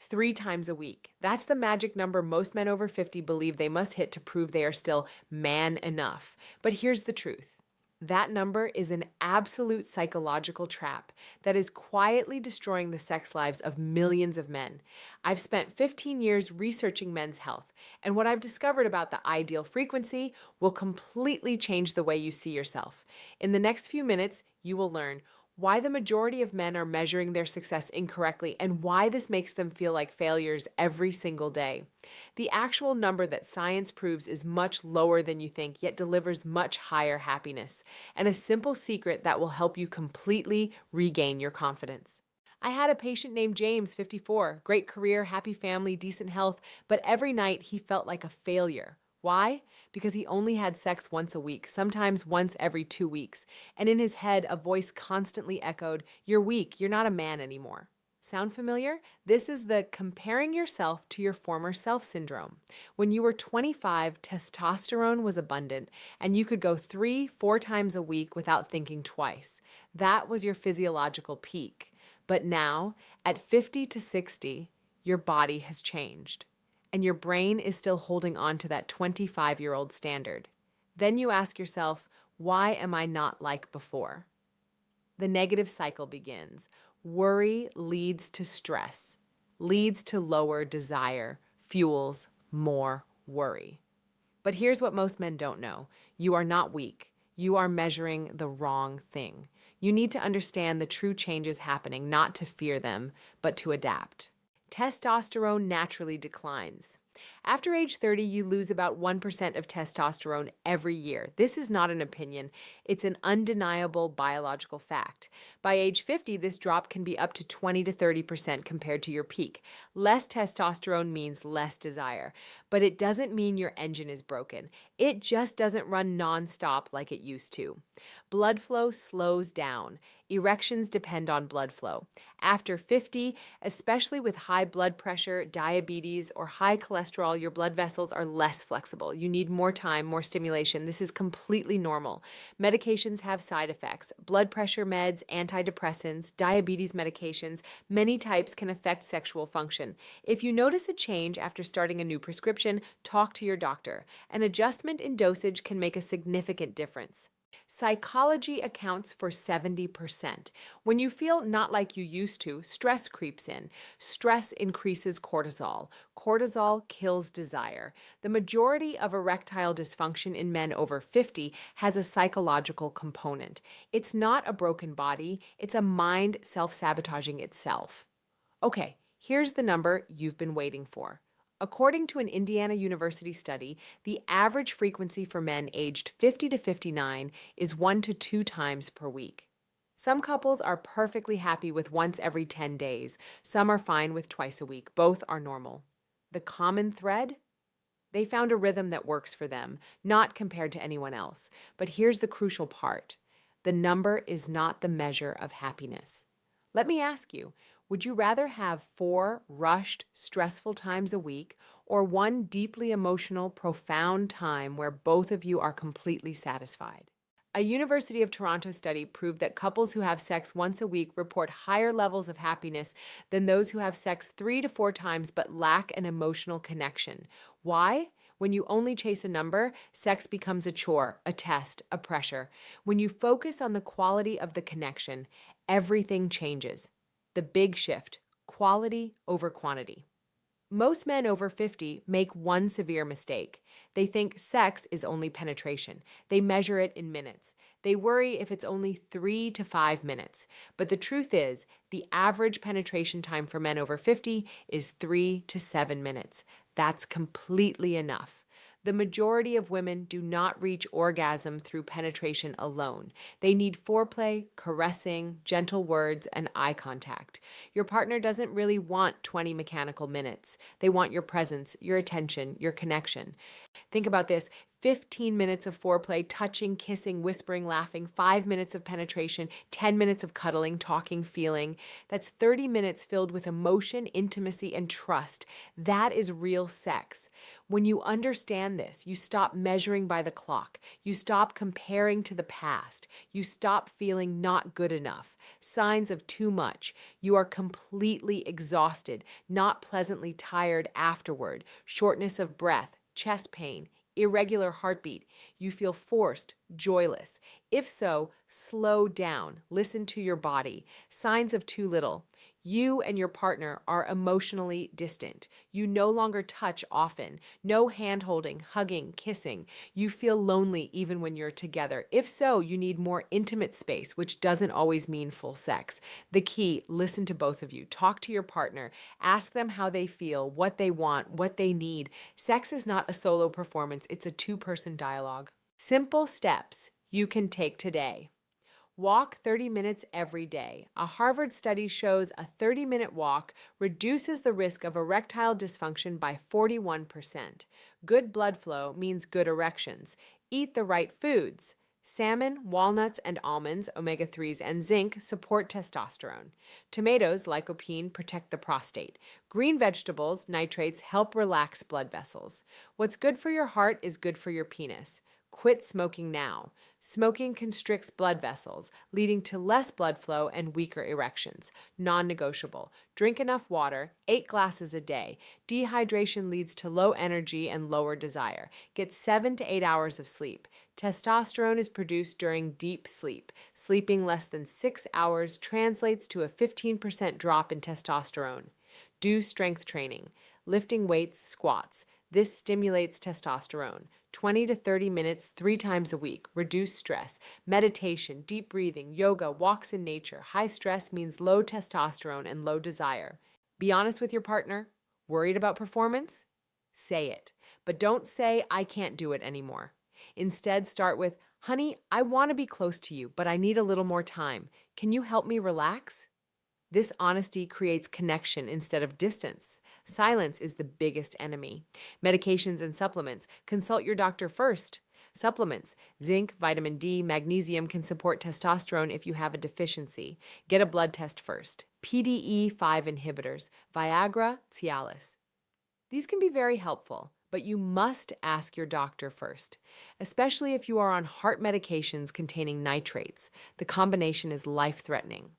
3 times a week. That's the magic number most men over 50 believe they must hit to prove they are still man enough. But here's the truth. That number is an absolute psychological trap that is quietly destroying the sex lives of millions of men. I've spent 15 years researching men's health, and what I've discovered about the ideal frequency will completely change the way you see yourself. In the next few minutes, you will learn why the majority of men are measuring their success incorrectly and why this makes them feel like failures every single day. The actual number that science proves is much lower than you think, yet delivers much higher happiness, and a simple secret that will help you completely regain your confidence. I had a patient named James, 54, great career, happy family, decent health, but every night he felt like a failure. Why? Because he only had sex once a week, sometimes once every 2 weeks. And in his head, a voice constantly echoed, "You're weak, you're not a man anymore." Sound familiar? This is the comparing yourself to your former self syndrome. When you were 25, testosterone was abundant, and you could go 3, 4 times a week without thinking twice. That was your physiological peak. But now, at 50 to 60, your body has changed and your brain is still holding on to that 25-year-old standard. Then you ask yourself, why am I not like before? The negative cycle begins. Worry leads to stress, leads to lower desire, fuels more worry. But here's what most men don't know. You are not weak. You are measuring the wrong thing. You need to understand the true changes happening, not to fear them, but to adapt. Testosterone naturally declines. After age 30, you lose about 1% of testosterone every year. This is not an opinion. It's an undeniable biological fact. By age 50, this drop can be up to 20 to 30% compared to your peak. Less testosterone means less desire, but it doesn't mean your engine is broken. It just doesn't run nonstop like it used to. Blood flow slows down. Erections depend on blood flow. After 50, especially with high blood pressure, diabetes, or high cholesterol, your blood vessels are less flexible. You need more time, more stimulation. This is completely normal. Medications have side effects. Blood pressure meds, antidepressants, diabetes medications, many types can affect sexual function. If you notice a change after starting a new prescription, talk to your doctor. An adjustment in dosage can make a significant difference. Psychology accounts for 70%. When you feel not like you used to, stress creeps in. Stress increases cortisol. Cortisol kills desire. The majority of erectile dysfunction in men over 50 has a psychological component. It's not a broken body, it's a mind self-sabotaging itself. Okay, here's the number you've been waiting for. According to an Indiana University study, the average frequency for men aged 50 to 59 is 1 to 2 times per week. Some couples are perfectly happy with once every 10 days. Some are fine with twice a week. Both are normal. The common thread? They found a rhythm that works for them, not compared to anyone else. But here's the crucial part. The number is not the measure of happiness. Let me ask you, would you rather have 4 rushed, stressful times a week or 1 deeply emotional, profound time where both of you are completely satisfied? A University of Toronto study proved that couples who have sex once a week report higher levels of happiness than those who have sex 3 to 4 times but lack an emotional connection. Why? When you only chase a number, sex becomes a chore, a test, a pressure. When you focus on the quality of the connection, everything changes. The big shift, quality over quantity. Most men over 50 make one severe mistake. They think sex is only penetration. They measure it in minutes. They worry if it's only 3 to 5 minutes. But the truth is, the average penetration time for men over 50 is 3 to 7 minutes. That's completely enough. The majority of women do not reach orgasm through penetration alone. They need foreplay, caressing, gentle words, and eye contact. Your partner doesn't really want 20 mechanical minutes. They want your presence, your attention, your connection. Think about this. 15 minutes of foreplay, touching, kissing, whispering, laughing, 5 minutes of penetration, 10 minutes of cuddling, talking, feeling. That's 30 minutes filled with emotion, intimacy, and trust. That is real sex. When you understand this, you stop measuring by the clock. You stop comparing to the past. You stop feeling not good enough. Signs of too much. You are completely exhausted, not pleasantly tired afterward. Shortness of breath, chest pain, irregular heartbeat. You feel forced, joyless. If so, slow down. Listen to your body. Signs of too little. You and your partner are emotionally distant. You no longer touch often. No hand-holding, hugging, kissing. You feel lonely even when you're together. If so, you need more intimate space, which doesn't always mean full sex. The key, listen to both of you. Talk to your partner. Ask them how they feel, what they want, what they need. Sex is not a solo performance. It's a two-person dialogue. Simple steps you can take today. Walk 30 minutes every day. A Harvard study shows a 30-minute walk reduces the risk of erectile dysfunction by 41%. Good blood flow means good erections. Eat the right foods. Salmon, walnuts, and almonds, omega-3s, and zinc support testosterone. Tomatoes, lycopene, protect the prostate. Green vegetables, nitrates, help relax blood vessels. What's good for your heart is good for your penis. Quit smoking now. Smoking constricts blood vessels, leading to less blood flow and weaker erections. Non-negotiable. Drink enough water, 8 glasses a day. Dehydration leads to low energy and lower desire. Get 7 to 8 hours of sleep. Testosterone is produced during deep sleep. Sleeping less than 6 hours translates to a 15% drop in testosterone. Do strength training. Lifting weights, squats. This stimulates testosterone. 20 to 30 minutes 3 times a week. Reduce stress. Meditation, deep breathing, yoga, walks in nature. High stress means low testosterone and low desire. Be honest with your partner. Worried about performance? Say it. But don't say, I can't do it anymore. Instead, start with, honey, I want to be close to you, but I need a little more time. Can you help me relax? This honesty creates connection instead of distance. Silence is the biggest enemy. Medications and supplements. Consult your doctor first. Supplements. Zinc, vitamin D, magnesium can support testosterone if you have a deficiency. Get a blood test first. PDE5 inhibitors. Viagra, Cialis. These can be very helpful, but you must ask your doctor first, especially if you are on heart medications containing nitrates. The combination is life-threatening.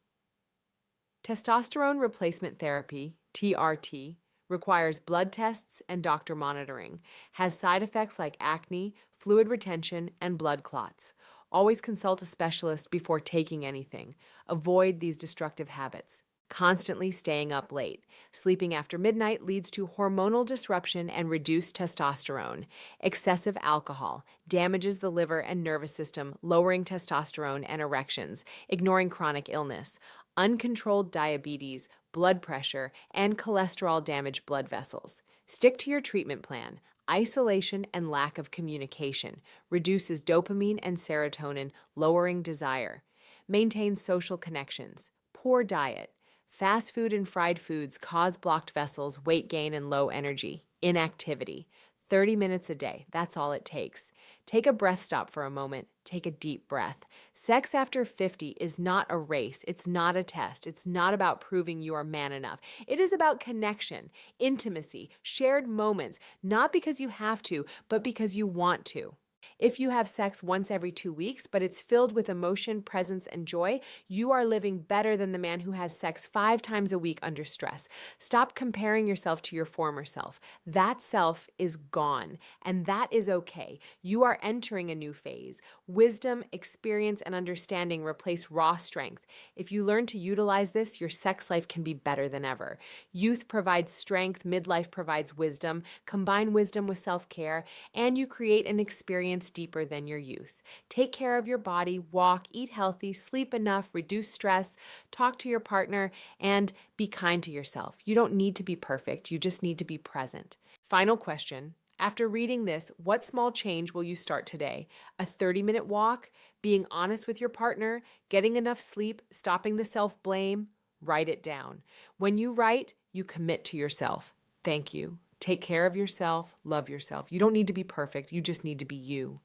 Testosterone replacement therapy, TRT, requires blood tests and doctor monitoring, has side effects like acne, fluid retention, and blood clots. Always consult a specialist before taking anything. Avoid these destructive habits. Constantly staying up late. Sleeping after midnight leads to hormonal disruption and reduced testosterone. Excessive alcohol damages the liver and nervous system, lowering testosterone and erections. Ignoring chronic illness. Uncontrolled diabetes, blood pressure, and cholesterol damage blood vessels. Stick to your treatment plan. Isolation and lack of communication reduces dopamine and serotonin, lowering desire. Maintain social connections. Poor diet. Fast food and fried foods cause blocked vessels, weight gain, and low energy. Inactivity. 30 minutes a day, that's all it takes. Take a breath stop for a moment. Take a deep breath. Sex after 50 is not a race. It's not a test. It's not about proving you are man enough. It is about connection, intimacy, shared moments, not because you have to, but because you want to. If you have sex once every 2 weeks, but it's filled with emotion, presence, and joy, you are living better than the man who has sex 5 times a week under stress. Stop comparing yourself to your former self. That self is gone, and that is okay. You are entering a new phase. Wisdom, experience, and understanding replace raw strength. If you learn to utilize this, your sex life can be better than ever. Youth provides strength, midlife provides wisdom. Combine wisdom with self-care, and you create an experience deeper than your youth. Take care of your body, walk, eat healthy, sleep enough, reduce stress, talk to your partner, and be kind to yourself. You don't need to be perfect. You just need to be present. Final question. After reading this, what small change will you start today? A 30-minute walk? Being honest with your partner? Getting enough sleep? Stopping the self-blame? Write it down. When you write, you commit to yourself. Thank you. Take care of yourself, love yourself. You don't need to be perfect, you just need to be you.